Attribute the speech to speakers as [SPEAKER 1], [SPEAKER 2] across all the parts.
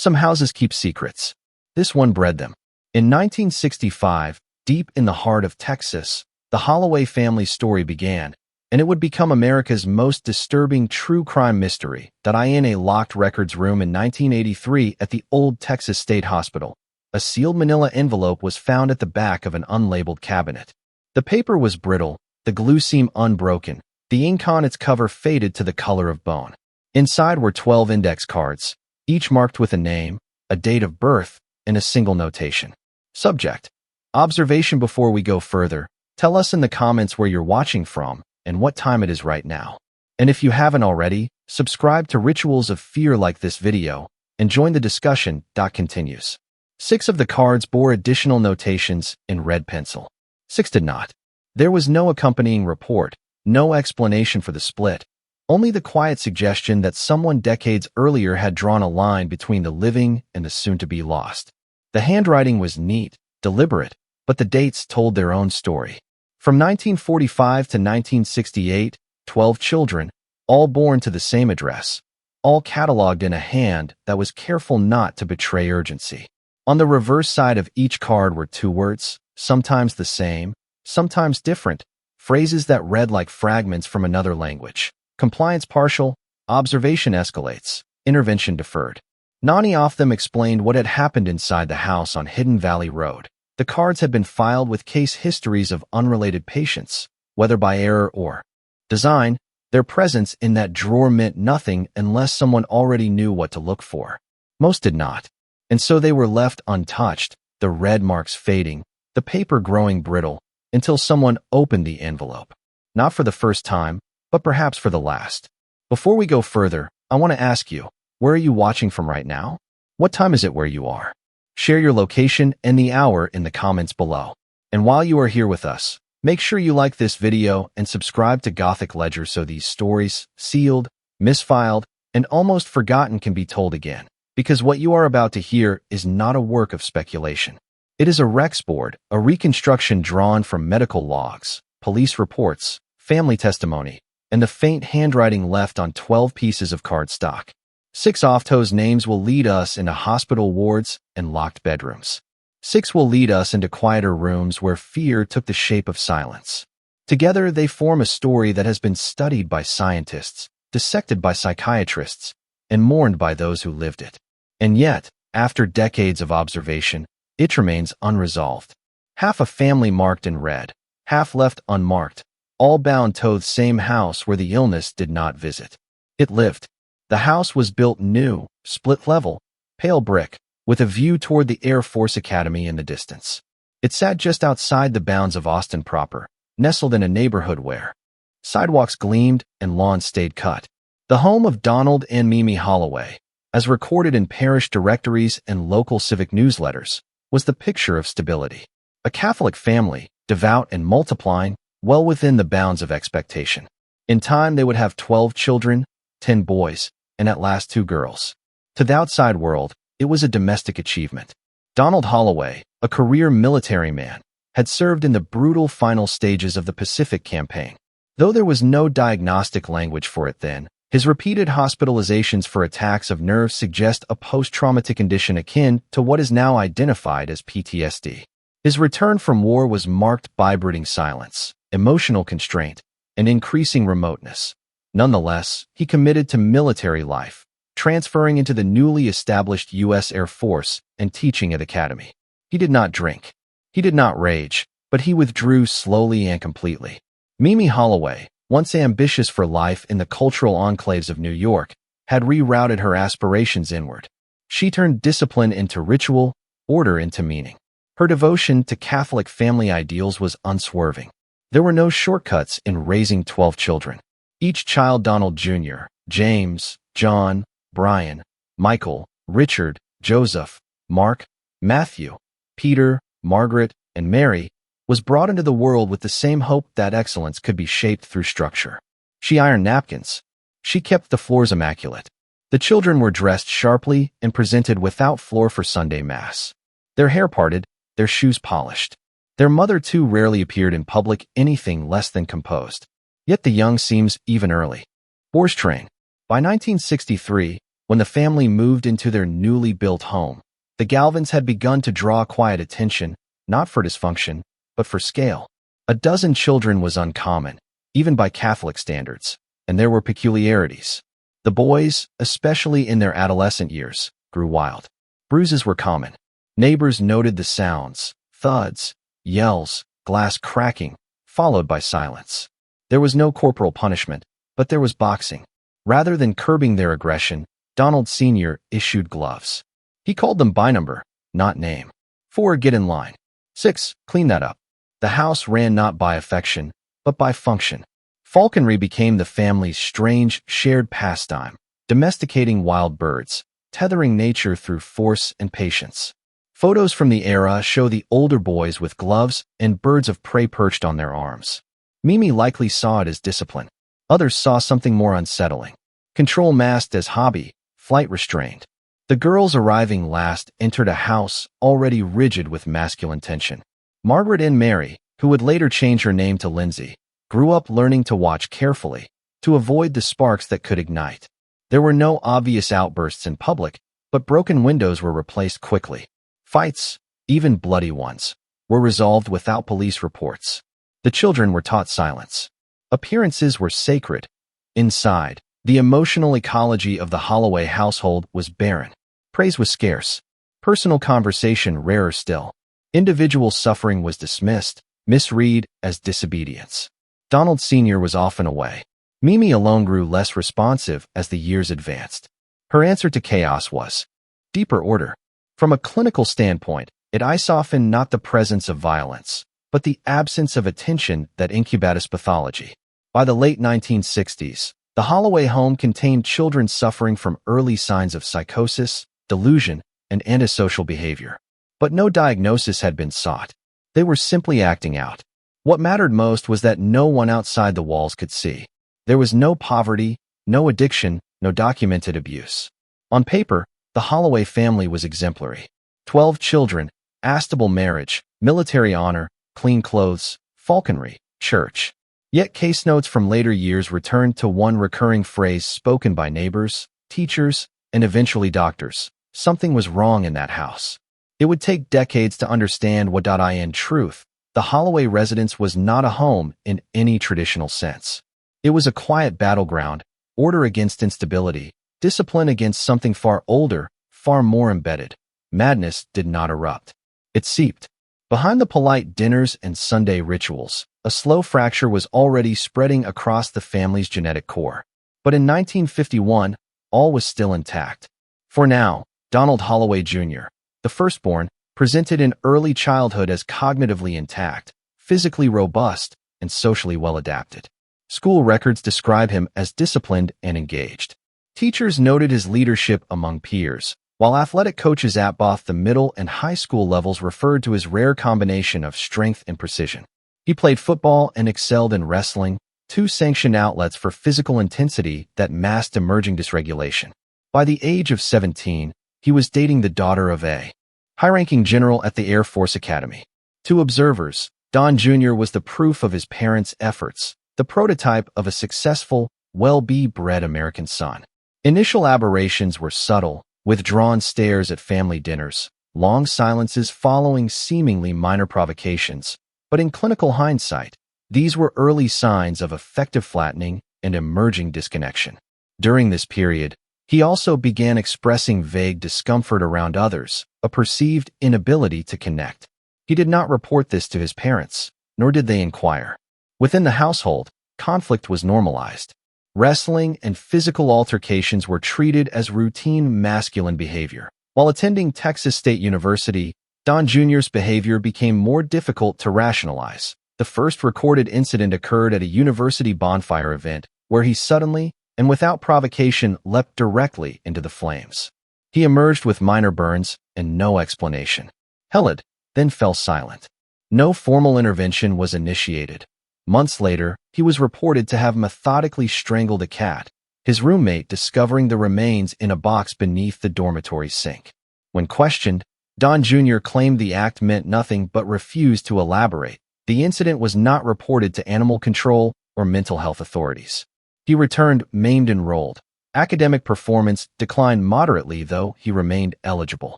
[SPEAKER 1] Some houses keep secrets. This one bred them. In 1965, deep in the heart of Texas, the Holloway family story began, and it would become America's most disturbing true crime mystery. In a locked records room in 1983 at the Old Texas State Hospital, a sealed manila envelope was found at the back of an unlabeled cabinet. The paper was brittle, the glue seam unbroken, the ink on its cover faded to the color of bone. Inside were 12 index cards, each marked with a name, a date of birth, and a single notation. Subject: observation. Before we go further, tell us in the comments where you're watching from and what time it is right now. And if you haven't already, subscribe to Rituals of Fear, like this video, and join the discussion. Continues. 6 of the cards bore additional notations in red pencil. 6 did not. There was no accompanying report, no explanation for the split, only the quiet suggestion that someone decades earlier had drawn a line between the living and the soon-to-be lost. The handwriting was neat, deliberate, but the dates told their own story. From 1945 to 1968, 12 children, all born to the same address, all cataloged in a hand that was careful not to betray urgency. On the reverse side of each card were 2 words, sometimes the same, sometimes different, phrases that read like fragments from another language. Compliance partial, observation escalates, intervention deferred. None of them explained what had happened inside the house on Hidden Valley Road. The cards had been filed with case histories of unrelated patients, whether by error or design. Their presence in that drawer meant nothing unless someone already knew what to look for. Most did not, and so they were left untouched, the red marks fading, the paper growing brittle, until someone opened the envelope. Not for the first time, but perhaps for the last. Before we go further, I want to ask you, where are you watching from right now? What time is it where you are? Share your location and the hour in the comments below. And while you are here with us, make sure you like this video and subscribe to Gothic Ledger so these stories, sealed, misfiled, and almost forgotten, can be told again. Because what you are about to hear is not a work of speculation. It is a Rex board, a reconstruction drawn from medical logs, police reports, family testimony, and the faint handwriting left on 12 pieces of cardstock. 6 of those names will lead us into hospital wards and locked bedrooms. 6 will lead us into quieter rooms where fear took the shape of silence. Together, they form a story that has been studied by scientists, dissected by psychiatrists, and mourned by those who lived it. And yet, after decades of observation, it remains unresolved. Half a family marked in red, half left unmarked, all bound to the same house where the illness did not visit. It lived. The house was built new, split-level, pale brick, with a view toward the Air Force Academy in the distance. It sat just outside the bounds of Austin proper, nestled in a neighborhood where sidewalks gleamed and lawns stayed cut. The home of Donald and Mimi Holloway, as recorded in parish directories and local civic newsletters, was the picture of stability. A Catholic family, devout and multiplying, well within the bounds of expectation. In time, they would have 12 children, 10 boys, and at last 2 girls. To the outside world, it was a domestic achievement. Donald Holloway, a career military man, had served in the brutal final stages of the Pacific Campaign. Though there was no diagnostic language for it then, his repeated hospitalizations for attacks of nerves suggest a post-traumatic condition akin to what is now identified as PTSD. His return from war was marked by brooding silence, emotional constraint, and increasing remoteness. Nonetheless, he committed to military life, transferring into the newly established U.S. Air Force and teaching at Academy. He did not drink. He did not rage, but he withdrew slowly and completely. Mimi Holloway, once ambitious for life in the cultural enclaves of New York, had rerouted her aspirations inward. She turned discipline into ritual, order into meaning. Her devotion to Catholic family ideals was unswerving. There were no shortcuts in raising 12 children. Each child, Donald Jr., James, John, Brian, Michael, Richard, Joseph, Mark, Matthew, Peter, Margaret, and Mary, was brought into the world with the same hope that excellence could be shaped through structure. She ironed napkins. She kept the floors immaculate. The children were dressed sharply and presented without floor for Sunday Mass. Their hair parted, their shoes polished. Their mother, too, rarely appeared in public anything less than composed. Yet the young seems even early. Horse train. By 1963, When the family moved into their newly built home, the Galvins had begun to draw quiet attention, not for dysfunction, but for scale. A dozen children was uncommon, even by Catholic standards, and there were peculiarities. The boys, especially in their adolescent years, grew wild. Bruises were common. Neighbors noted the sounds, thuds, yells, glass cracking, followed by silence. There was no corporal punishment, but there was boxing. Rather than curbing their aggression, Donald Sr. issued gloves. He called them by number, not name. 4. Get in line. 6. Clean that up. The house ran not by affection, but by function. Falconry became the family's strange, shared pastime, domesticating wild birds, tethering nature through force and patience. Photos from the era show the older boys with gloves and birds of prey perched on their arms. Mimi likely saw it as discipline. Others saw something more unsettling. Control masked as hobby, flight restrained. The girls arriving last entered a house already rigid with masculine tension. Margaret and Mary, who would later change her name to Lindsay, grew up learning to watch carefully, to avoid the sparks that could ignite. There were no obvious outbursts in public, but broken windows were replaced quickly. Fights, even bloody ones, were resolved without police reports. The children were taught silence. Appearances were sacred. Inside, the emotional ecology of the Holloway household was barren. Praise was scarce. Personal conversation rarer still. Individual suffering was dismissed, misread as disobedience. Donald Sr. was often away. Mimi alone grew less responsive as the years advanced. Her answer to chaos was deeper order. From a clinical standpoint, it often not the presence of violence, but the absence of attention that incubatus pathology. By the late 1960s, the Holloway home contained children suffering from early signs of psychosis, delusion, and antisocial behavior. But no diagnosis had been sought. They were simply acting out. What mattered most was that no one outside the walls could see. There was no poverty, no addiction, no documented abuse. On paper, the Holloway family was exemplary. 12 children, astable marriage, military honor, clean clothes, falconry, church. Yet case notes from later years returned to one recurring phrase spoken by neighbors, teachers, and eventually doctors. Something was wrong in that house. It would take decades to understand what in truth, the Holloway residence was not a home in any traditional sense. It was a quiet battleground, order against instability, discipline against something far older, far more embedded. Madness did not erupt. It seeped. Behind the polite dinners and Sunday rituals, a slow fracture was already spreading across the family's genetic core. But in 1951, all was still intact. For now, Donald Holloway Jr., the firstborn, presented in early childhood as cognitively intact, physically robust, and socially well-adapted. School records describe him as disciplined and engaged. Teachers noted his leadership among peers, while athletic coaches at both the middle and high school levels referred to his rare combination of strength and precision. He played football and excelled in wrestling, two sanctioned outlets for physical intensity that masked emerging dysregulation. By the age of 17, he was dating the daughter of a high-ranking general at the Air Force Academy. To observers, Don Jr. was the proof of his parents' efforts, the prototype of a successful, well-bred American son. Initial aberrations were subtle, withdrawn stares at family dinners, long silences following seemingly minor provocations. But in clinical hindsight, these were early signs of effective flattening and emerging disconnection. During this period, he also began expressing vague discomfort around others, a perceived inability to connect. He did not report this to his parents, nor did they inquire. Within the household, conflict was normalized. Wrestling and physical altercations were treated as routine masculine behavior. While attending Texas State University, Don Jr.'s behavior became more difficult to rationalize. The first recorded incident occurred at a university bonfire event, where he suddenly, and without provocation, leapt directly into the flames. He emerged with minor burns and no explanation. Held, then fell silent. No formal intervention was initiated. Months later, he was reported to have methodically strangled a cat, his roommate discovering the remains in a box beneath the dormitory sink. When questioned, Don Jr. claimed the act meant nothing but refused to elaborate. The incident was not reported to animal control or mental health authorities. He returned maimed and rolled, Academic performance declined moderately, though he remained eligible.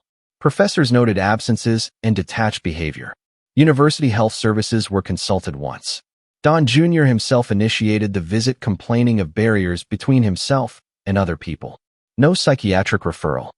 [SPEAKER 1] Professors noted absences and detached behavior. University health services were consulted once. Don Jr. himself initiated the visit, complaining of barriers between himself and other people. No psychiatric referral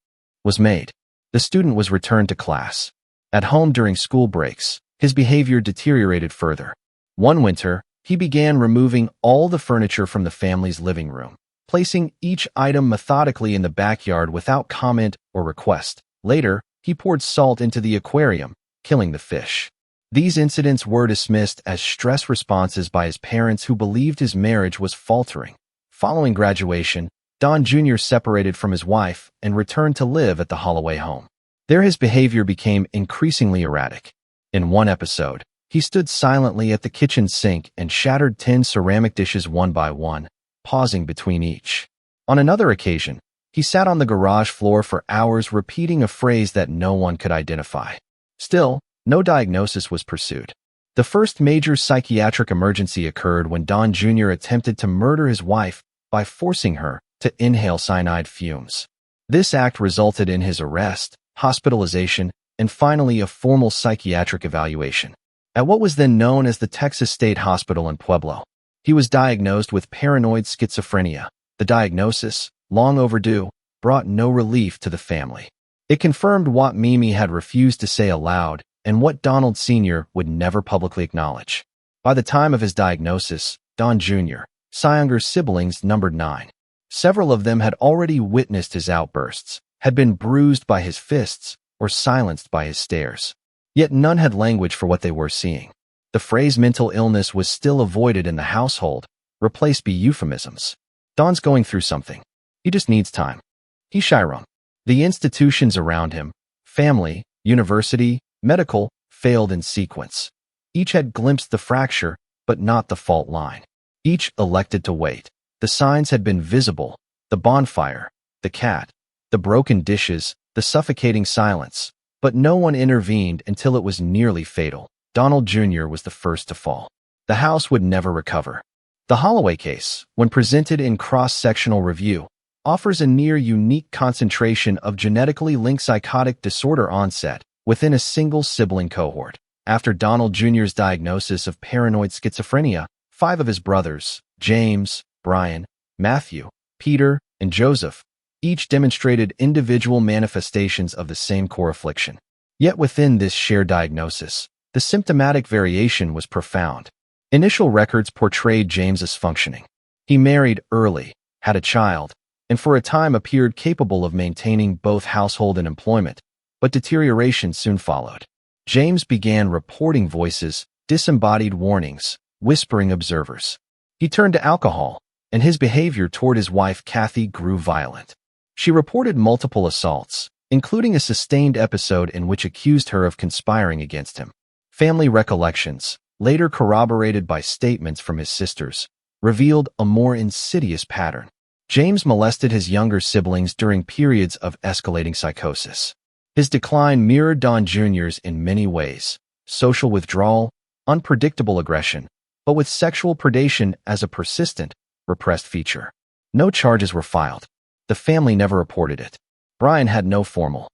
[SPEAKER 1] was made. The student was returned to class. At home during school breaks, his behavior deteriorated further. One winter, he began removing all the furniture from the family's living room, placing each item methodically in the backyard without comment or request. Later, he poured salt into the aquarium, killing the fish. These incidents were dismissed as stress responses by his parents, who believed his marriage was faltering. Following graduation, Don Jr. separated from his wife and returned to live at the Holloway home. There his behavior became increasingly erratic. In one episode, he stood silently at the kitchen sink and shattered 10 ceramic dishes one by one, pausing between each. On another occasion, he sat on the garage floor for hours, repeating a phrase that no one could identify. Still, no diagnosis was pursued. The first major psychiatric emergency occurred when Don Jr. attempted to murder his wife by forcing her to inhale cyanide fumes. This act resulted in his arrest, hospitalization, and finally a formal psychiatric evaluation at what was then known as the Texas State Hospital in Pueblo. He was diagnosed with paranoid schizophrenia. The diagnosis, long overdue, brought no relief to the family. It confirmed what Mimi had refused to say aloud and what Donald Sr. would never publicly acknowledge. By the time of his diagnosis, Don Jr.'s younger siblings numbered 9. Several of them had already witnessed his outbursts, had been bruised by his fists, or silenced by his stares. Yet none had language for what they were seeing. The phrase mental illness was still avoided in the household, replaced by euphemisms. Don's going through something. He just needs time. He Chiron. The institutions around him, family, university, medical, failed in sequence. Each had glimpsed the fracture, but not the fault line. Each elected to wait. The signs had been visible: the bonfire, the cat, the broken dishes, the suffocating silence. But no one intervened until it was nearly fatal. Donald Jr. was the first to fall. The house would never recover. The Holloway case, when presented in cross-sectional review, offers a near-unique concentration of genetically linked psychotic disorder onset within a single sibling cohort. After Donald Jr.'s diagnosis of paranoid schizophrenia, 5 of his brothers, James, Brian, Matthew, Peter, and Joseph, each demonstrated individual manifestations of the same core affliction. Yet within this shared diagnosis, the symptomatic variation was profound. Initial records portrayed James as functioning. He married early, had a child, and for a time appeared capable of maintaining both household and employment, but deterioration soon followed. James began reporting voices, disembodied warnings, whispering observers. He turned to alcohol, and his behavior toward his wife Kathy grew violent. She reported multiple assaults, including a sustained episode in which accused her of conspiring against him. Family recollections, later corroborated by statements from his sisters, revealed a more insidious pattern. James molested his younger siblings during periods of escalating psychosis. His decline mirrored Don Jr.'s in many ways: social withdrawal, unpredictable aggression, but with sexual predation as a persistent, repressed feature. No charges were filed. The family never reported it. Brian had no formal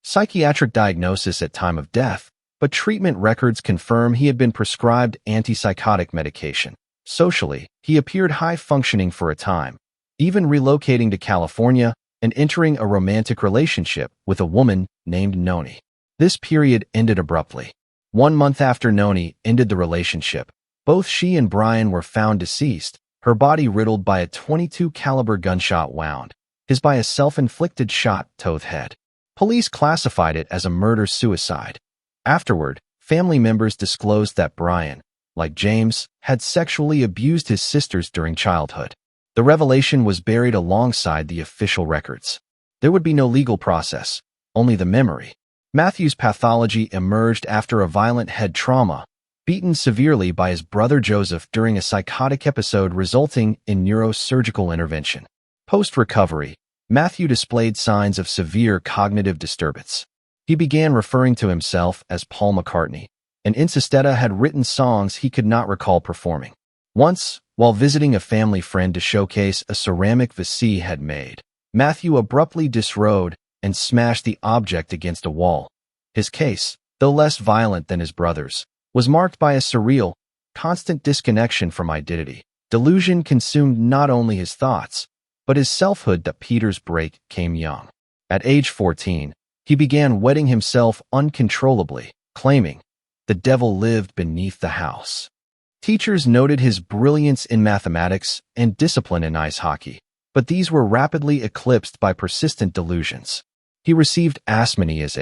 [SPEAKER 1] psychiatric diagnosis at time of death, but treatment records confirm he had been prescribed antipsychotic medication. Socially, he appeared high-functioning for a time, even relocating to California and entering a romantic relationship with a woman named Noni. This period ended abruptly. 1 month after Noni ended the relationship, both she and Brian were found deceased, her body riddled by a .22 caliber gunshot wound, his by a self-inflicted shot to the head. Police classified it as a murder-suicide. Afterward, family members disclosed that Brian, like James, had sexually abused his sisters during childhood. The revelation was buried alongside the official records. There would be no legal process, only the memory. Matthew's pathology emerged after a violent head trauma, beaten severely by his brother Joseph during a psychotic episode resulting in neurosurgical intervention. Post-recovery, Matthew displayed signs of severe cognitive disturbance. He began referring to himself as Paul McCartney, and Incestetta had written songs he could not recall performing. Once, While visiting a family friend to showcase a ceramic vase he had made, Matthew abruptly disrobed and smashed the object against a wall. His case, though less violent than his brother's, was marked by a surreal, constant disconnection from identity. Delusion consumed not only his thoughts, but his selfhood. That Peter's break came young. At age 14, he began wetting himself uncontrollably, claiming, "The devil lived beneath the house." Teachers noted his brilliance in mathematics and discipline in ice hockey, but these were rapidly eclipsed by persistent delusions. He received asthma as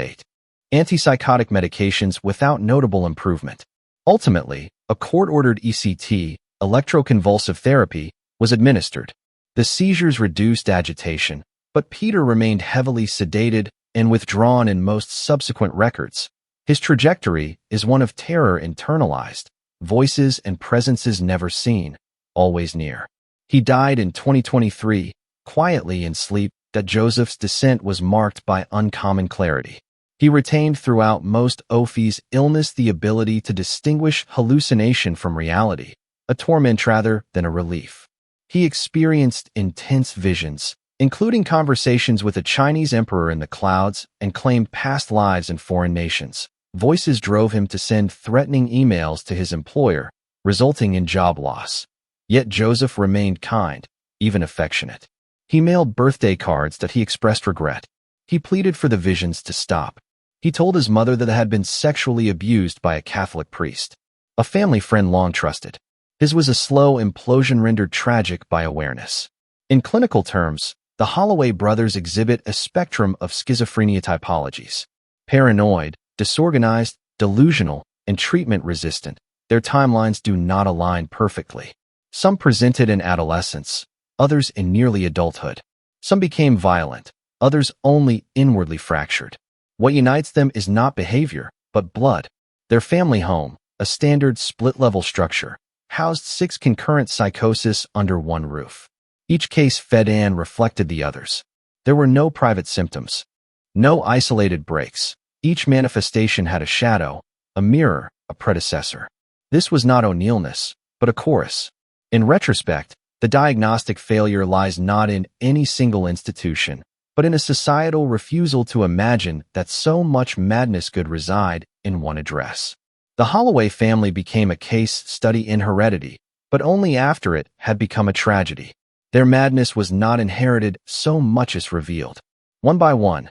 [SPEAKER 1] antipsychotic medications without notable improvement. Ultimately, a court-ordered ECT, electroconvulsive therapy, was administered. The seizures reduced agitation, but Peter remained heavily sedated and withdrawn in most subsequent records. His trajectory is one of terror internalized, voices and presences never seen, always near. He died in 2023, quietly in sleep. That Joseph's descent was marked by uncommon clarity. He retained throughout most of his illness the ability to distinguish hallucination from reality, a torment rather than a relief. He experienced intense visions, including conversations with a Chinese emperor in the clouds, and claimed past lives in foreign nations. Voices drove him to send threatening emails to his employer, resulting in job loss. Yet Joseph remained kind, even affectionate. He mailed birthday cards that he expressed regret. He pleaded for the visions to stop. He told his mother that he had been sexually abused by a Catholic priest, a family friend long trusted. His was a slow implosion rendered tragic by awareness. In clinical terms, the Holloway brothers exhibit a spectrum of schizophrenia typologies: paranoid, disorganized, delusional, and treatment-resistant. Their timelines do not align perfectly. Some presented in adolescence, others in nearly adulthood. Some became violent, others only inwardly fractured. What unites them is not behavior, but blood. Their family home, a standard split-level structure, housed 6 concurrent psychoses under one roof. Each case fed and reflected the others. There were no private symptoms, no isolated breaks. Each manifestation had a shadow, a mirror, a predecessor. This was not O'Neillness, but a chorus. In retrospect, the diagnostic failure lies not in any single institution, but in a societal refusal to imagine that so much madness could reside in one address. The Holloway family became a case study in heredity, but only after it had become a tragedy. Their madness was not inherited so much as revealed. One by one,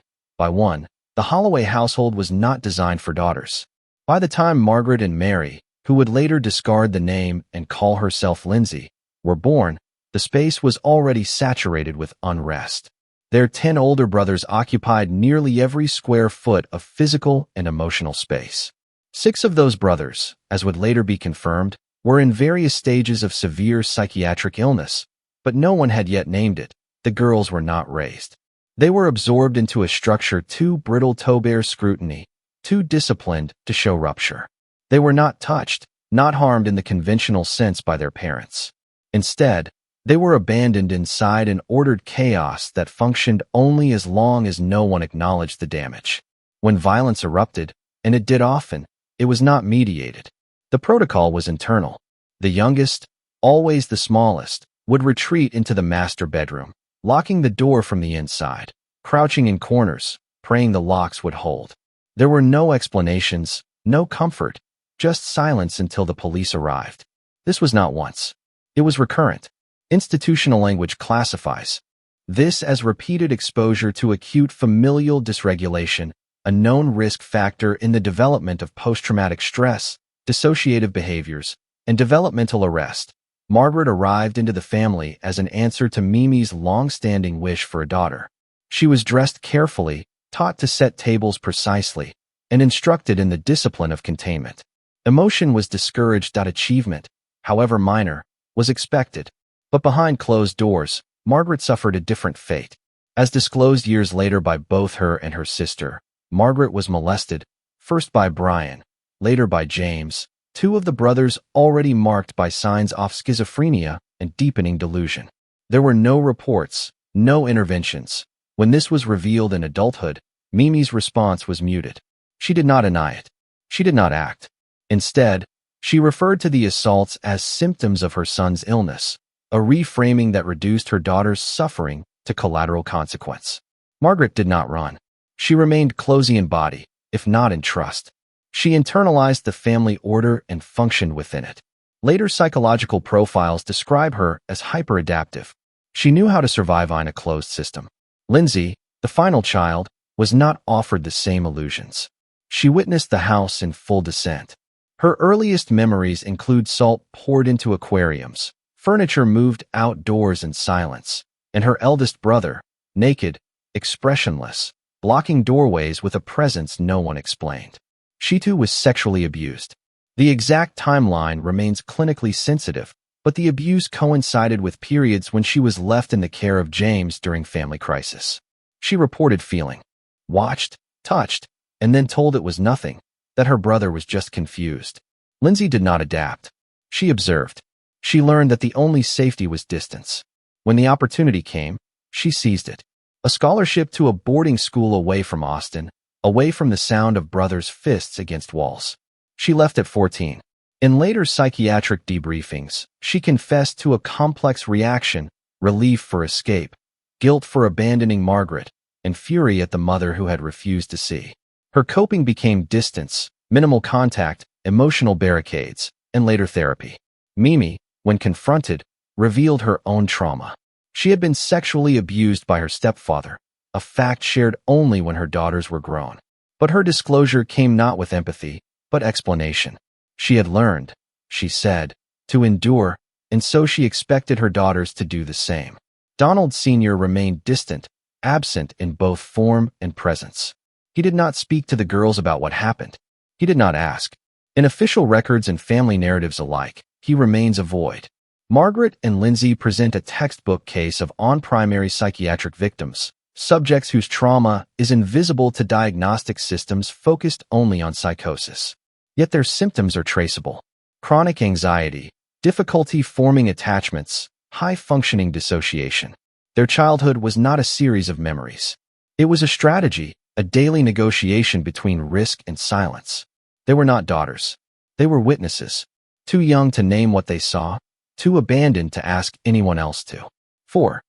[SPEAKER 1] the Holloway household was not designed for daughters. By the time Margaret and Mary, who would later discard the name and call herself Lindsay, were born, the space was already saturated with unrest. Their 10 older brothers occupied nearly every square foot of physical and emotional space. 6 of those brothers, as would later be confirmed, were in various stages of severe psychiatric illness, but no one had yet named it. The girls were not raised. They were absorbed into a structure too brittle to bear scrutiny, too disciplined to show rupture. They were not touched, not harmed in the conventional sense by their parents. Instead, they were abandoned inside an ordered chaos that functioned only as long as no one acknowledged the damage. When violence erupted, and it did often, it was not mediated. The protocol was internal. The youngest, always the smallest, would retreat into the master bedroom, locking the door from the inside, crouching in corners, praying the locks would hold. There were no explanations, no comfort, just silence until the police arrived. This was not once. It was recurrent. Institutional language classifies this as repeated exposure to acute familial dysregulation, a known risk factor in the development of post-traumatic stress, dissociative behaviors, and developmental arrest. Margaret arrived into the family as an answer to Mimi's long-standing wish for a daughter. She was dressed carefully, taught to set tables precisely, and instructed in the discipline of containment. Emotion was discouraged. Achievement, however minor, was expected. But behind closed doors, Margaret suffered a different fate. As disclosed years later by both her and her sister, Margaret was molested, first by Brian, later by James, 2 of the brothers already marked by signs of schizophrenia and deepening delusion. There were no reports, no interventions. When this was revealed in adulthood, Mimi's response was muted. She did not deny it. She did not act. Instead, She referred to the assaults as symptoms of her son's illness, a reframing that reduced her daughter's suffering to collateral consequence. Margaret did not run. She remained cozy in body, if not in trust. She internalized the family order and functioned within it. Later psychological profiles describe her as hyperadaptive. She knew how to survive in a closed system. Lindsay, the final child, was not offered the same illusions. She witnessed the house in full descent. Her earliest memories include salt poured into aquariums, furniture moved outdoors in silence, and her eldest brother, naked, expressionless, blocking doorways with a presence no one explained. She too was sexually abused. The exact timeline remains clinically sensitive, but the abuse coincided with periods when she was left in the care of James during family crisis. She reported feeling watched, touched, and then told it was nothing, that her brother was just confused. Lindsay did not adapt. She observed. She learned that the only safety was distance. When the opportunity came, she seized it. A scholarship to a boarding school away from Austin, away from the sound of brothers' fists against walls. She left at 14. In later psychiatric debriefings, she confessed to a complex reaction: relief for escape, guilt for abandoning Margaret, and fury at the mother who had refused to see. Her coping became distance, minimal contact, emotional barricades, and later therapy. Mimi, when confronted, revealed her own trauma. She had been sexually abused by her stepfather, a fact shared only when her daughters were grown. But her disclosure came not with empathy, but explanation. She had learned, she said, to endure, and so she expected her daughters to do the same. Donald Sr. remained distant, absent in both form and presence. He did not speak to the girls about what happened. He did not ask. In official records and family narratives alike, he remains a void. Margaret and Lindsay present a textbook case of on-primary psychiatric victims, subjects whose trauma is invisible to diagnostic systems focused only on psychosis. Yet their symptoms are traceable. Chronic anxiety, difficulty forming attachments, high-functioning dissociation. Their childhood was not a series of memories. It was a strategy, a daily negotiation between risk and silence. They were not daughters. They were witnesses, too young to name what they saw, too abandoned to ask anyone else to. For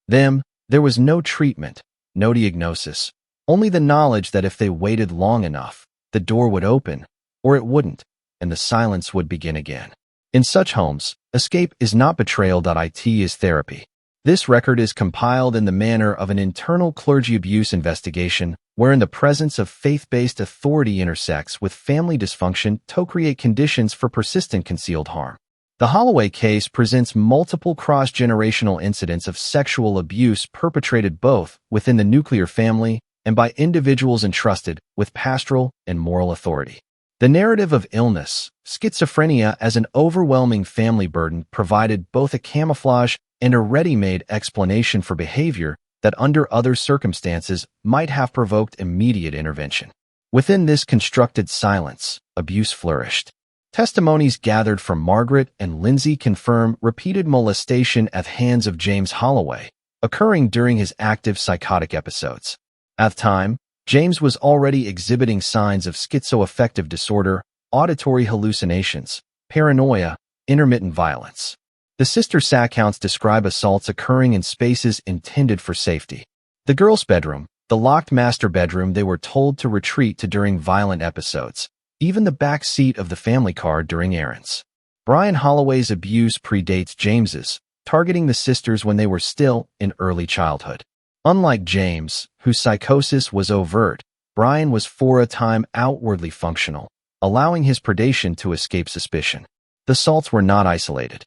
[SPEAKER 1] them, there was no treatment, no diagnosis, only the knowledge that if they waited long enough, the door would open, or it wouldn't, and the silence would begin again. In such homes, escape is not betrayal. It is therapy. This record is compiled in the manner of an internal clergy abuse investigation, wherein the presence of faith-based authority intersects with family dysfunction to create conditions for persistent concealed harm. The Holloway case presents multiple cross-generational incidents of sexual abuse perpetrated both within the nuclear family and by individuals entrusted with pastoral and moral authority. The narrative of illness, schizophrenia as an overwhelming family burden provided both a camouflage and a ready-made explanation for behavior that under other circumstances might have provoked immediate intervention. Within this constructed silence, abuse flourished. Testimonies gathered from Margaret and Lindsay confirm repeated molestation at hands of James Holloway, occurring during his active psychotic episodes. At the time, James was already exhibiting signs of schizoaffective disorder, auditory hallucinations, paranoia, intermittent violence. The sister's accounts describe assaults occurring in spaces intended for safety. The girls' bedroom, the locked master bedroom they were told to retreat to during violent episodes, even the back seat of the family car during errands. Brian Holloway's abuse predates James's, targeting the sisters when they were still in early childhood. Unlike James, whose psychosis was overt, Brian was for a time outwardly functional, allowing his predation to escape suspicion. The assaults were not isolated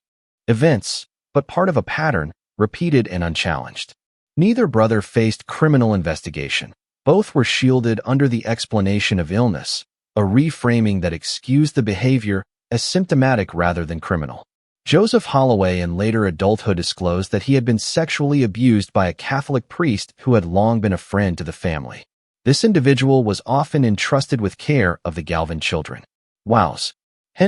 [SPEAKER 1] events, but part of a pattern, repeated and unchallenged. Neither brother faced criminal investigation. Both were shielded under the explanation of illness, a reframing that excused the behavior as symptomatic rather than criminal. Joseph Holloway in later adulthood disclosed that he had been sexually abused by a Catholic priest who had long been a friend to the family. This individual was often entrusted with care of the Galvin children. Whilst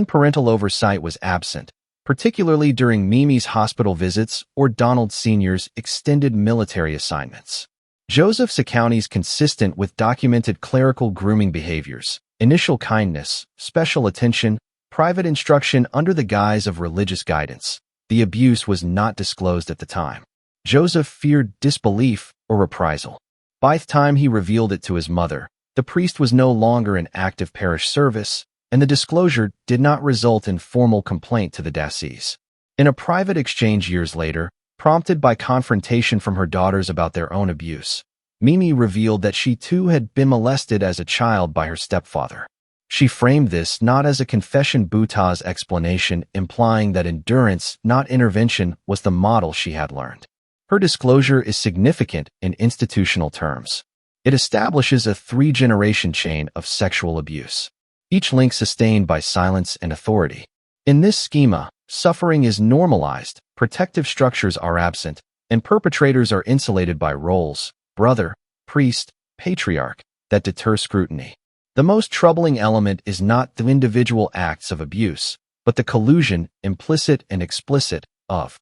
[SPEAKER 1] parental oversight was absent, particularly during Mimi's hospital visits or Donald Sr.'s extended military assignments. Joseph's accounting is consistent with documented clerical grooming behaviors, initial kindness, special attention, private instruction under the guise of religious guidance. The abuse was not disclosed at the time. Joseph feared disbelief or reprisal. By the time he revealed it to his mother, the priest was no longer in active parish service, and the disclosure did not result in formal complaint to the diocese. In a private exchange years later, prompted by confrontation from her daughters about their own abuse, Mimi revealed that she too had been molested as a child by her stepfather. She framed this not as a confession but's explanation, implying that endurance, not intervention, was the model she had learned. Her disclosure is significant in institutional terms. It establishes a three-generation chain of sexual abuse, each link sustained by silence and authority. In this schema, suffering is normalized, protective structures are absent, and perpetrators are insulated by roles, brother, priest, patriarch, that deter scrutiny. The most troubling element is not the individual acts of abuse, but the collusion, implicit and explicit, of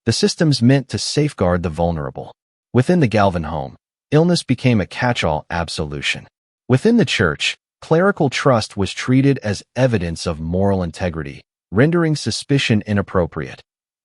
[SPEAKER 1] the systems meant to safeguard the vulnerable. Within the Galvin home, illness became a catch-all absolution. Within the church, clerical trust was treated as evidence of moral integrity, rendering suspicion inappropriate.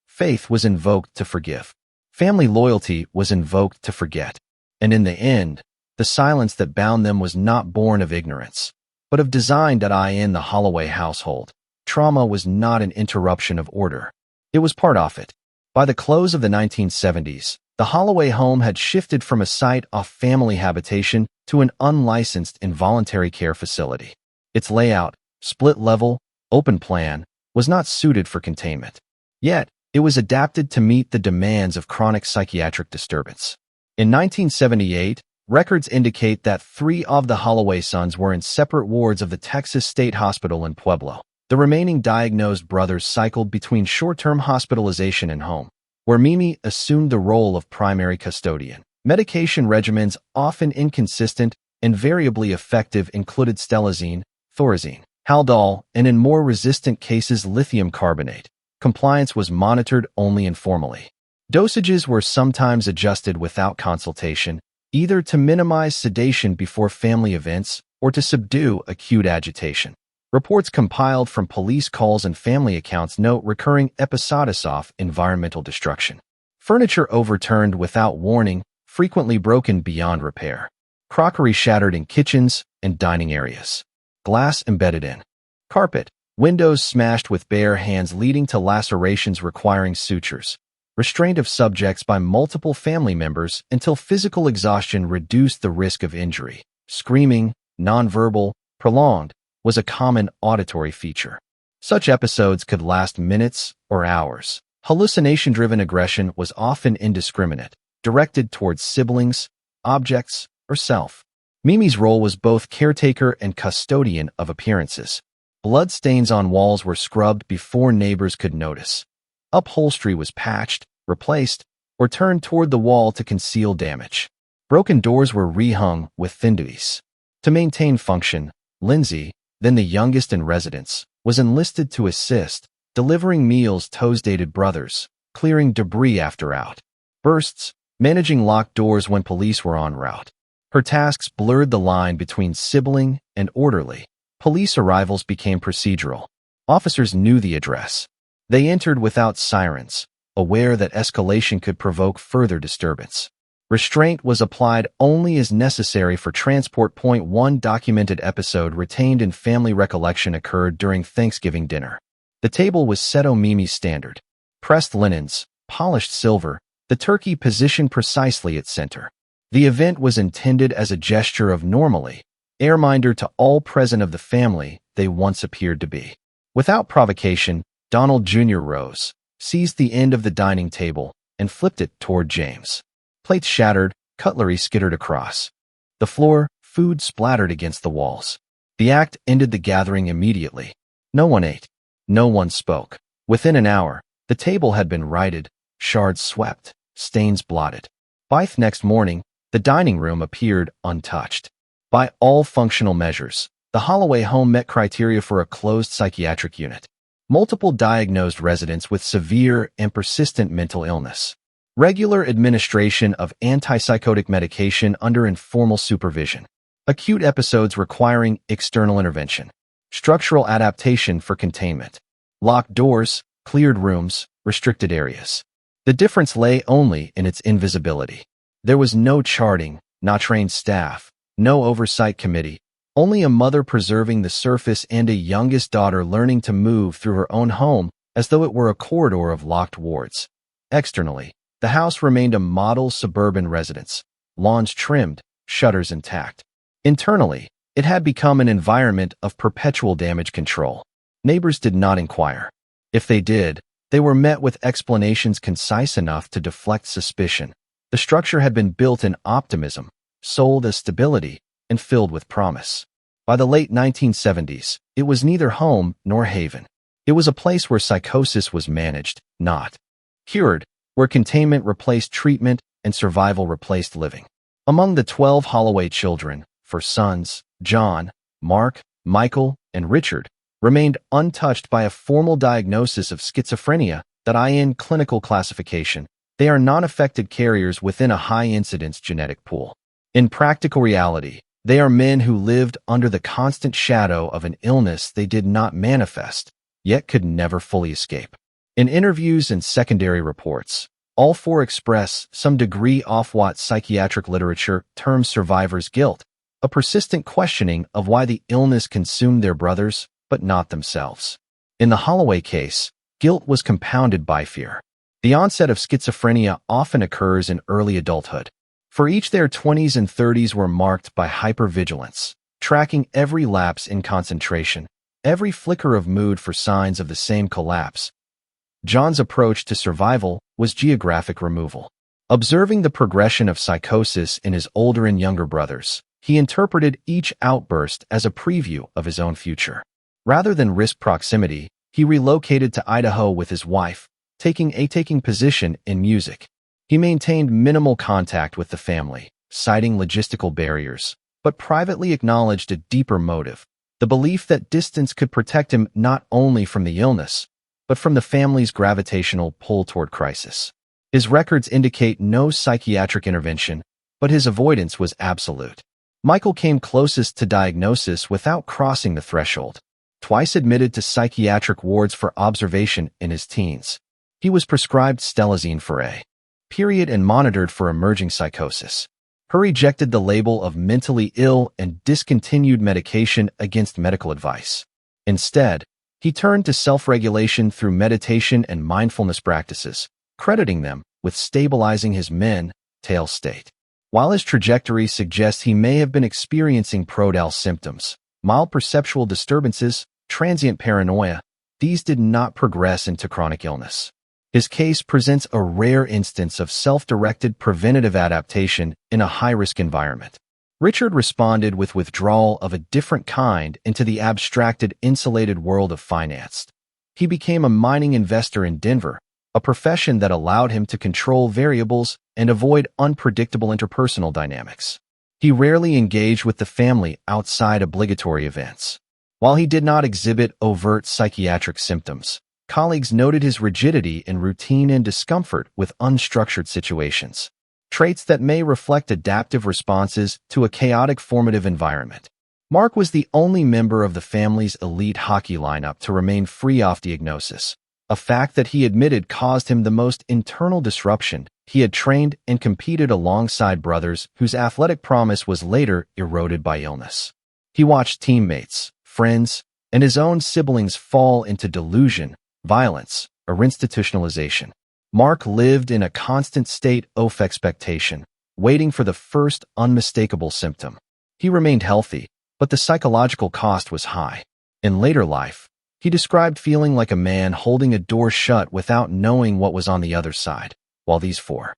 [SPEAKER 1] Faith was invoked to forgive. Family loyalty was invoked to forget. And in the end, the silence that bound them was not born of ignorance, but of design. In the Holloway household, trauma was not an interruption of order. It was part of it. By the close of the 1970s, the Holloway home had shifted from a site of family habitation to an unlicensed involuntary care facility. Its layout, split-level, open plan, was not suited for containment. Yet, it was adapted to meet the demands of chronic psychiatric disturbance. In 1978, records indicate that 3 of the Holloway sons were in separate wards of the Texas State Hospital in Pueblo. The remaining diagnosed brothers cycled between short-term hospitalization and home, where Mimi assumed the role of primary custodian. Medication regimens, often inconsistent and variably effective, included stelazine, thorazine, Haldol, and in more resistant cases lithium carbonate. Compliance was monitored only informally. Dosages were sometimes adjusted without consultation, either to minimize sedation before family events or to subdue acute agitation. Reports compiled from police calls and family accounts note recurring episodes of environmental destruction. Furniture overturned without warning, frequently broken beyond repair. Crockery shattered in kitchens and dining areas. Glass embedded in carpet. Windows smashed with bare hands, leading to lacerations requiring sutures. Restraint of subjects by multiple family members until physical exhaustion reduced the risk of injury. Screaming, nonverbal, prolonged, was a common auditory feature. Such episodes could last minutes or hours. Hallucination-driven aggression was often indiscriminate, directed towards siblings, objects, or self. Mimi's role was both caretaker and custodian of appearances. Blood stains on walls were scrubbed before neighbors could notice. Upholstery was patched, replaced, or turned toward the wall to conceal damage. Broken doors were rehung with thin duties. To maintain function, Lindsay, then the youngest in residence, was enlisted to assist, delivering meals to toes-dated brothers, clearing debris after outbursts, managing locked doors when police were en route. Her tasks blurred the line between sibling and orderly. Police arrivals became procedural. Officers knew the address. They entered without sirens, aware that escalation could provoke further disturbance. Restraint was applied only as necessary for transport. One documented episode retained in family recollection occurred during Thanksgiving dinner. The table was Seto Mimi's standard. Pressed linens, polished silver, the turkey positioned precisely at center. The event was intended as a gesture of normally, a reminder to all present of the family they once appeared to be. Without provocation, Donald Jr. rose, seized the end of the dining table, and flipped it toward James. Plates shattered, cutlery skittered across the floor, food splattered against the walls. The act ended the gathering immediately. No one ate. No one spoke. Within an hour, the table had been righted, shards swept, stains blotted. By the next morning, the dining room appeared untouched. By all functional measures, the Holloway home met criteria for a closed psychiatric unit. Multiple diagnosed residents with severe and persistent mental illness. Regular administration of antipsychotic medication under informal supervision. Acute episodes requiring external intervention. Structural adaptation for containment. Locked doors, cleared rooms, restricted areas. The difference lay only in its invisibility. There was no charting, no trained staff, no oversight committee, only a mother preserving the surface and a youngest daughter learning to move through her own home as though it were a corridor of locked wards. Externally, the house remained a model suburban residence, lawns trimmed, shutters intact. Internally, it had become an environment of perpetual damage control. Neighbors did not inquire. If they did, they were met with explanations concise enough to deflect suspicion. The structure had been built in optimism, sold as stability, and filled with promise. By the late 1970s, it was neither home nor haven. It was a place where psychosis was managed, not cured, where containment replaced treatment and survival replaced living. Among the 12 Holloway children, 4 sons, John, Mark, Michael, and Richard, remained untouched by a formal diagnosis of schizophrenia that in clinical classification, they are non-affected carriers within a high-incidence genetic pool. In practical reality, they are men who lived under the constant shadow of an illness they did not manifest, yet could never fully escape. In interviews and secondary reports, all 4 express some degree of what psychiatric literature terms survivor's guilt, a persistent questioning of why the illness consumed their brothers, but not themselves. In the Holloway case, guilt was compounded by fear. The onset of schizophrenia often occurs in early adulthood. For each, their 20s and 30s were marked by hypervigilance, tracking every lapse in concentration, every flicker of mood for signs of the same collapse. John's approach to survival was geographic removal. Observing the progression of psychosis in his older and younger brothers, he interpreted each outburst as a preview of his own future. Rather than risk proximity, he relocated to Idaho with his wife, taking position in music. He maintained minimal contact with the family, citing logistical barriers, but privately acknowledged a deeper motive, the belief that distance could protect him not only from the illness, but from the family's gravitational pull toward crisis. His records indicate no psychiatric intervention, but his avoidance was absolute. Michael came closest to diagnosis without crossing the threshold. Twice admitted to psychiatric wards for observation in his teens. He was prescribed stelazine for a period and monitored for emerging psychosis. He rejected the label of mentally ill and discontinued medication against medical advice. Instead, he turned to self-regulation through meditation and mindfulness practices, crediting them with stabilizing his mental state. While his trajectory suggests he may have been experiencing prodal symptoms, mild perceptual disturbances, transient paranoia, these did not progress into chronic illness. His case presents a rare instance of self-directed preventative adaptation in a high-risk environment. Richard responded with withdrawal of a different kind into the abstracted, insulated world of finance. He became a mining investor in Denver, a profession that allowed him to control variables and avoid unpredictable interpersonal dynamics. He rarely engaged with the family outside obligatory events. While he did not exhibit overt psychiatric symptoms, colleagues noted his rigidity in routine and discomfort with unstructured situations, traits that may reflect adaptive responses to a chaotic formative environment. Mark was the only member of the family's elite hockey lineup to remain free of diagnosis, a fact that he admitted caused him the most internal disruption. He had trained and competed alongside brothers whose athletic promise was later eroded by illness. He watched teammates, friends, and his own siblings fall into delusion, violence, or institutionalization. Mark lived in a constant state of expectation, waiting for the first unmistakable symptom. He remained healthy, but the psychological cost was high. In later life, he described feeling like a man holding a door shut without knowing what was on the other side. While these 4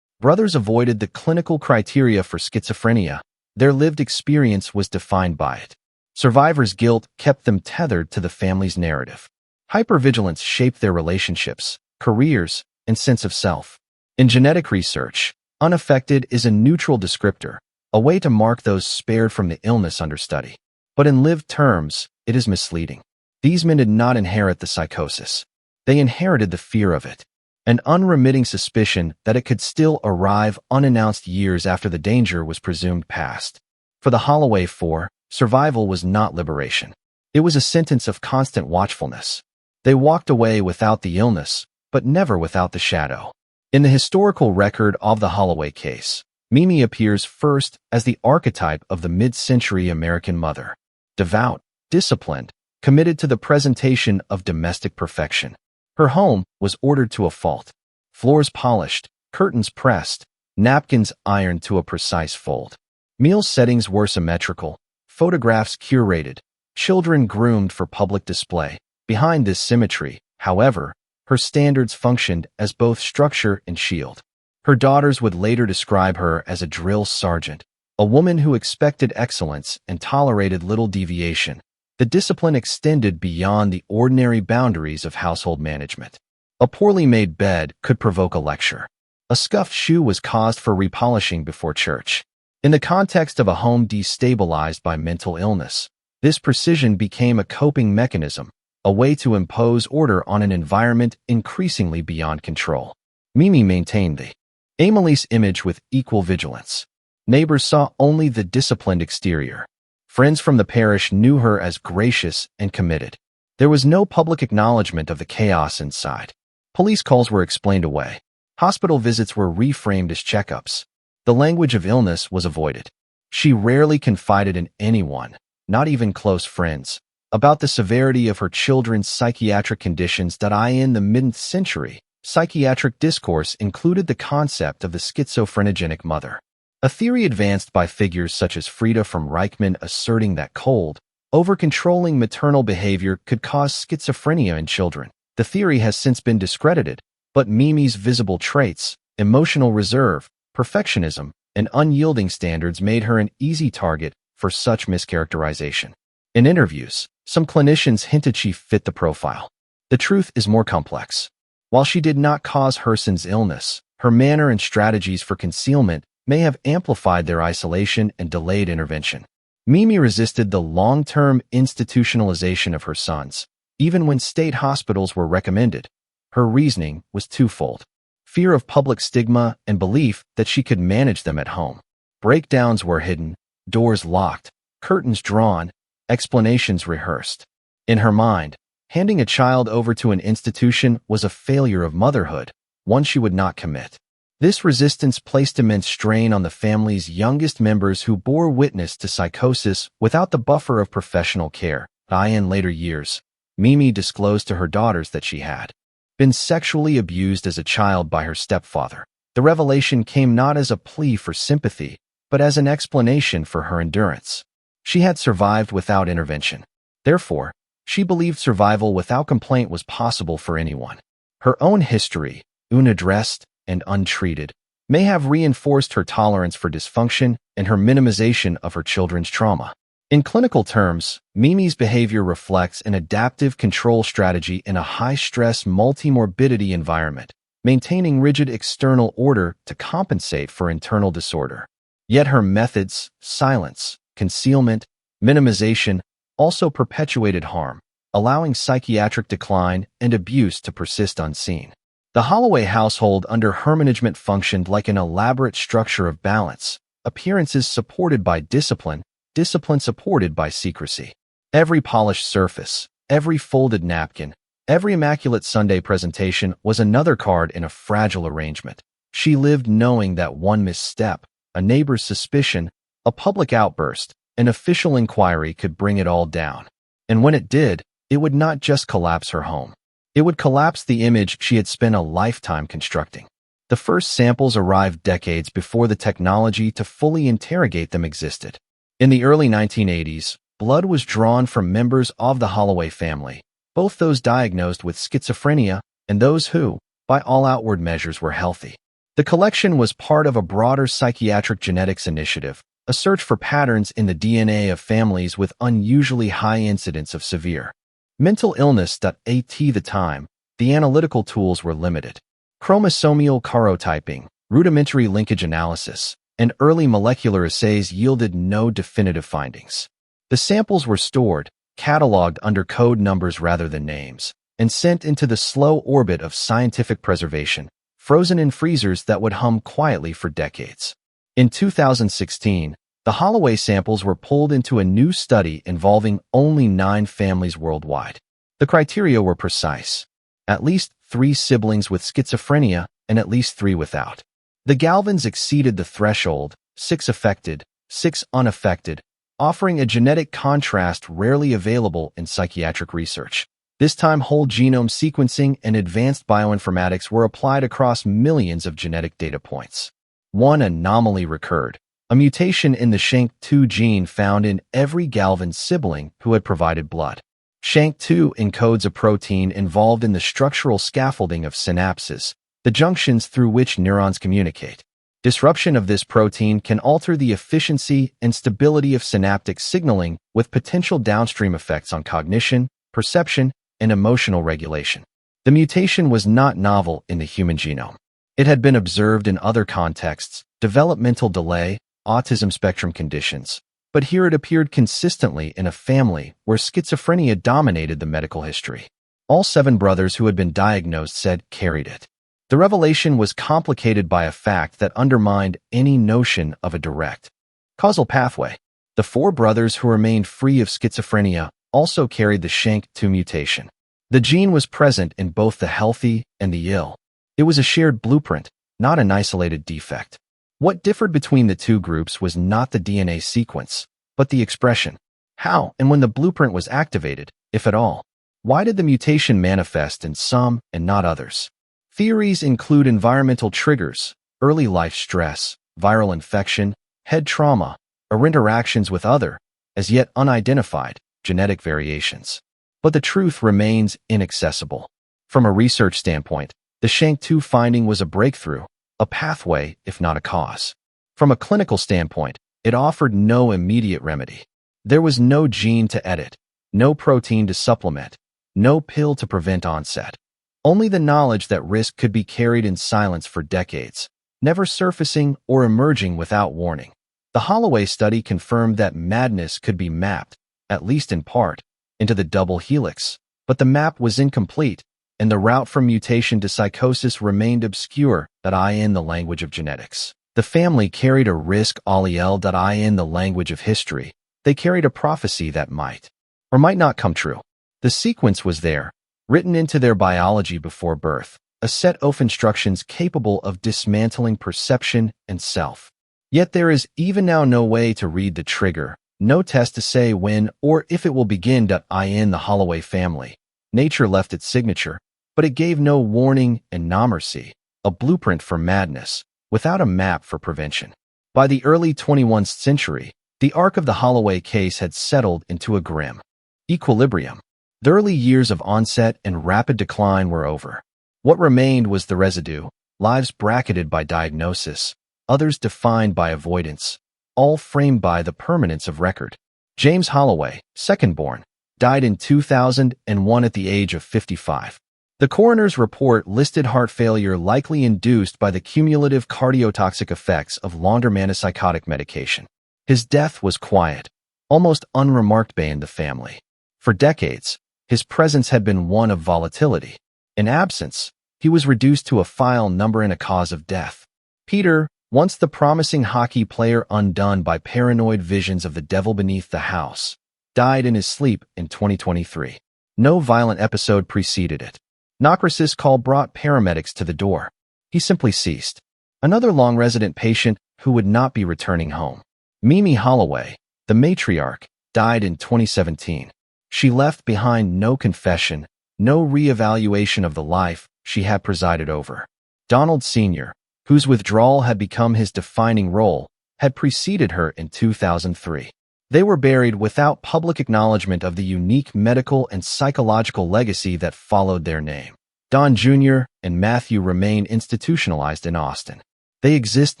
[SPEAKER 1] brothers avoided the clinical criteria for schizophrenia, their lived experience was defined by it. Survivor's guilt kept them tethered to the family's narrative. Hypervigilance shaped their relationships, careers, and sense of self. In genetic research, unaffected is a neutral descriptor, a way to mark those spared from the illness under study. But in lived terms, it is misleading. These men did not inherit the psychosis. They inherited the fear of it, an unremitting suspicion that it could still arrive unannounced years after the danger was presumed past. For the Holloway 4, survival was not liberation. It was a sentence of constant watchfulness. They walked away without the illness, but never without the shadow. In the historical record of the Holloway case, Mimi appears first as the archetype of the mid-century American mother. Devout, disciplined, committed to the presentation of domestic perfection. Her home was ordered to a fault. Floors polished, curtains pressed, napkins ironed to a precise fold. Meal settings were symmetrical, photographs curated, children groomed for public display. Behind this symmetry, however, her standards functioned as both structure and shield. Her daughters would later describe her as a drill sergeant, a woman who expected excellence and tolerated little deviation. The discipline extended beyond the ordinary boundaries of household management. A poorly made bed could provoke a lecture. A scuffed shoe was caused for repolishing before church. In the context of a home destabilized by mental illness, this precision became a coping mechanism, a way to impose order on an environment increasingly beyond control. Mimi maintained the Emily's image with equal vigilance. Neighbors saw only the disciplined exterior. Friends from the parish knew her as gracious and committed. There was no public acknowledgement of the chaos inside. Police calls were explained away. Hospital visits were reframed as checkups. The language of illness was avoided. She rarely confided in anyone, not even close friends, about the severity of her children's psychiatric conditions. In the mid-century, psychiatric discourse included the concept of the schizophrenic mother, a theory advanced by figures such as Frieda from Reichmann, asserting that cold, over-controlling maternal behavior could cause schizophrenia in children. The theory has since been discredited, but Mimi's visible traits, emotional reserve, perfectionism, and unyielding standards made her an easy target for such mischaracterization. In interviews, some clinicians hinted she fit the profile. The truth is more complex. While she did not cause Herson's illness, her manner and strategies for concealment may have amplified their isolation and delayed intervention. Mimi resisted the long-term institutionalization of her sons, even when state hospitals were recommended. Her reasoning was twofold: fear of public stigma and belief that she could manage them at home. Breakdowns were hidden, doors locked, curtains drawn, explanations rehearsed. In her mind, handing a child over to an institution was a failure of motherhood, one she would not commit. This resistance placed immense strain on the family's youngest members, who bore witness to psychosis without the buffer of professional care. In later years, Mimi disclosed to her daughters that she had been sexually abused as a child by her stepfather. The revelation came not as a plea for sympathy, but as an explanation for her endurance. She had survived without intervention. Therefore, she believed survival without complaint was possible for anyone. Her own history, unaddressed and untreated, may have reinforced her tolerance for dysfunction and her minimization of her children's trauma. In clinical terms, Mimi's behavior reflects an adaptive control strategy in a high-stress multi-morbidity environment, maintaining rigid external order to compensate for internal disorder. Yet her methods, silence, concealment, minimization, also perpetuated harm, allowing psychiatric decline and abuse to persist unseen. The Holloway household under her management functioned like an elaborate structure of balance, appearances supported by discipline, discipline supported by secrecy. Every polished surface, every folded napkin, every immaculate Sunday presentation was another card in a fragile arrangement. She lived knowing that one misstep, a neighbor's suspicion, a public outburst, an official inquiry could bring it all down. And when it did, it would not just collapse her home. It would collapse the image she had spent a lifetime constructing. The first samples arrived decades before the technology to fully interrogate them existed. In the early 1980s, blood was drawn from members of the Holloway family, both those diagnosed with schizophrenia and those who, by all outward measures, were healthy. The collection was part of a broader psychiatric genetics initiative, a search for patterns in the DNA of families with unusually high incidence of severe mental illness. At the time, the analytical tools were limited. Chromosomal karyotyping, rudimentary linkage analysis, and early molecular assays yielded no definitive findings. The samples were stored, cataloged under code numbers rather than names, and sent into the slow orbit of scientific preservation, frozen in freezers that would hum quietly for decades. In 2016, The Holloway samples were pulled into a new study involving only 9 families worldwide. The criteria were precise: at least 3 siblings with schizophrenia and at least 3 without. The Galvins exceeded the threshold: 6 affected, 6 unaffected, offering a genetic contrast rarely available in psychiatric research. This time, whole genome sequencing and advanced bioinformatics were applied across millions of genetic data points. One anomaly recurred: a mutation in the SHANK2 gene found in every Galvin sibling who had provided blood. SHANK2 encodes a protein involved in the structural scaffolding of synapses, the junctions through which neurons communicate. Disruption of this protein can alter the efficiency and stability of synaptic signaling, with potential downstream effects on cognition, perception, and emotional regulation. The mutation was not novel in the human genome. It had been observed in other contexts: developmental delay, autism spectrum conditions. But here it appeared consistently in a family where schizophrenia dominated the medical history. All 7 brothers who had been diagnosed said carried it. The revelation was complicated by a fact that undermined any notion of a direct causal pathway. The 4 brothers who remained free of schizophrenia also carried the SHANK2 mutation. The gene was present in both the healthy and the ill. It was a shared blueprint, not an isolated defect. What differed between the 2 groups was not the DNA sequence, but the expression. How and when the blueprint was activated, if at all? Why did the mutation manifest in some and not others? Theories include environmental triggers, early life stress, viral infection, head trauma, or interactions with other, as yet unidentified, genetic variations. But the truth remains inaccessible. From a research standpoint, the SHANK2 finding was a breakthrough, a pathway, if not a cause. From a clinical standpoint, it offered no immediate remedy. There was no gene to edit, no protein to supplement, no pill to prevent onset. Only the knowledge that risk could be carried in silence for decades, never surfacing or emerging without warning. The Holloway study confirmed that madness could be mapped, at least in part, into the double helix, but the map was incomplete, and the route from mutation to psychosis remained obscure. In the language of genetics, the family carried a risk allele. In the language of history, they carried a prophecy that might or might not come true. The sequence was there, written into their biology before birth, a set of instructions capable of dismantling perception and self. Yet there is even now no way to read the trigger, no test to say when or if it will begin. In the Holloway family, nature left its signature, but it gave no warning and no mercy, a blueprint for madness, without a map for prevention. By the early 21st century, the arc of the Holloway case had settled into a grim equilibrium. The early years of onset and rapid decline were over. What remained was the residue, lives bracketed by diagnosis, others defined by avoidance, all framed by the permanence of record. James Holloway, second-born, died in 2001 at the age of 55. The coroner's report listed heart failure likely induced by the cumulative cardiotoxic effects of longer antipsychotic medication. His death was quiet, almost unremarked by the family. For decades, his presence had been one of volatility. In absence, he was reduced to a file number and a cause of death. Peter, once the promising hockey player undone by paranoid visions of the devil beneath the house, died in his sleep in 2023. No violent episode preceded it. No crisis call brought paramedics to the door. He simply ceased. Another long-resident patient who would not be returning home. Mimi Holloway, the matriarch, died in 2017. She left behind no confession, no re-evaluation of the life she had presided over. Donald Sr., whose withdrawal had become his defining role, had preceded her in 2003. They were buried without public acknowledgement of the unique medical and psychological legacy that followed their name. Don Jr. and Matthew remain institutionalized in Austin. They exist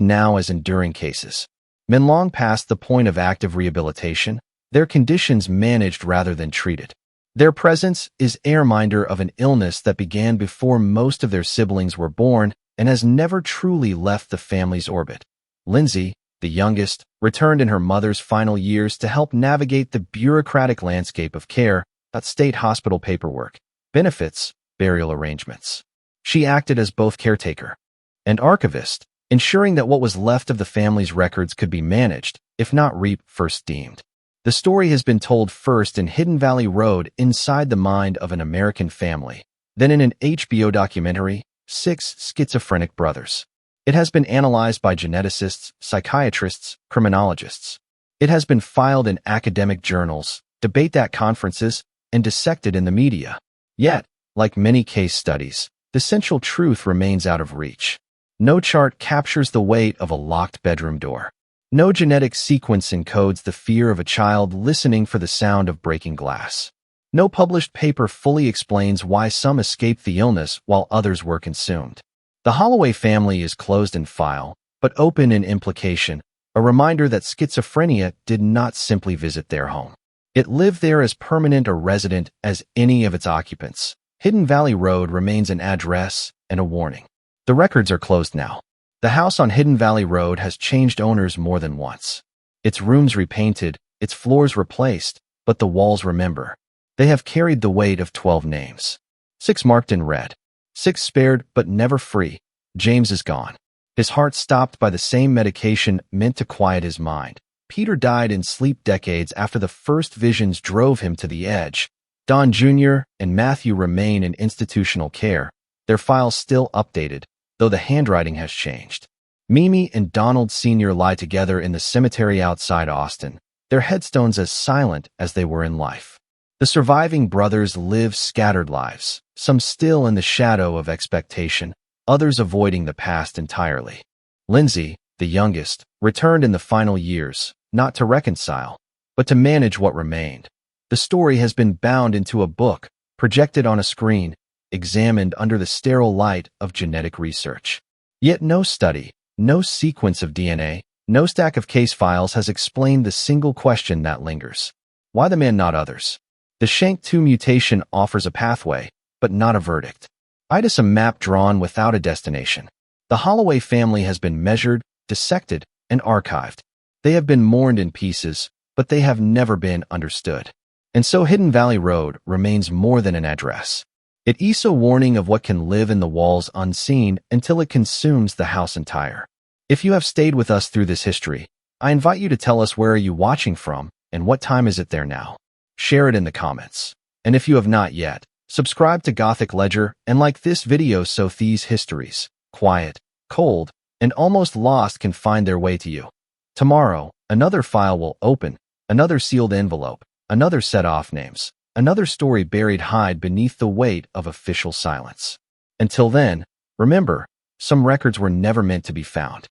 [SPEAKER 1] now as enduring cases. Men long past the point of active rehabilitation, their conditions managed rather than treated. Their presence is a reminder of an illness that began before most of their siblings were born and has never truly left the family's orbit. Lindsay, the youngest, returned in her mother's final years to help navigate the bureaucratic landscape of care, state hospital paperwork, benefits, burial arrangements. She acted as both caretaker and archivist, ensuring that what was left of the family's records could be managed, if not first deemed. The story has been told first in Hidden Valley Road, Inside the Mind of an American Family, then in an HBO documentary, Six Schizophrenic Brothers. It has been analyzed by geneticists, psychiatrists, criminologists. It has been filed in academic journals, debated at conferences, and dissected in the media. Yet, like many case studies, the essential truth remains out of reach. No chart captures the weight of a locked bedroom door. No genetic sequence encodes the fear of a child listening for the sound of breaking glass. No published paper fully explains why some escaped the illness while others were consumed. The Holloway family is closed in file, but open in implication, a reminder that schizophrenia did not simply visit their home. It lived there as permanent a resident as any of its occupants. Hidden Valley Road remains an address and a warning. The records are closed now. The house on Hidden Valley Road has changed owners more than once. Its rooms repainted, its floors replaced, but the walls remember. They have carried the weight of 12 names. 6 marked in red. 6 spared but never free. James is gone. His heart stopped by the same medication meant to quiet his mind. Peter died in sleep decades after the first visions drove him to the edge. Don Jr. and Matthew remain in institutional care, their files still updated, though the handwriting has changed. Mimi and Donald Sr. lie together in the cemetery outside Austin, their headstones as silent as they were in life. The surviving brothers live scattered lives, some still in the shadow of expectation, others avoiding the past entirely. Lindsay, the youngest, returned in the final years, not to reconcile, but to manage what remained. The story has been bound into a book, projected on a screen, examined under the sterile light of genetic research. Yet no study, no sequence of DNA, no stack of case files has explained the single question that lingers. Why the man, not others? The SHANK2 mutation offers a pathway, but not a verdict. It is a map drawn without a destination. The Holloway family has been measured, dissected, and archived. They have been mourned in pieces, but they have never been understood. And so Hidden Valley Road remains more than an address. It is a warning of what can live in the walls unseen until it consumes the house entire. If you have stayed with us through this history, I invite you to tell us where are you watching from and what time is it there now. Share it in the comments. And if you have not yet, subscribe to Gothic Ledger and like this video so these histories, quiet, cold, and almost lost can find their way to you. Tomorrow, another file will open, another sealed envelope, another set off names, another story buried hide beneath the weight of official silence. Until then, remember, some records were never meant to be found.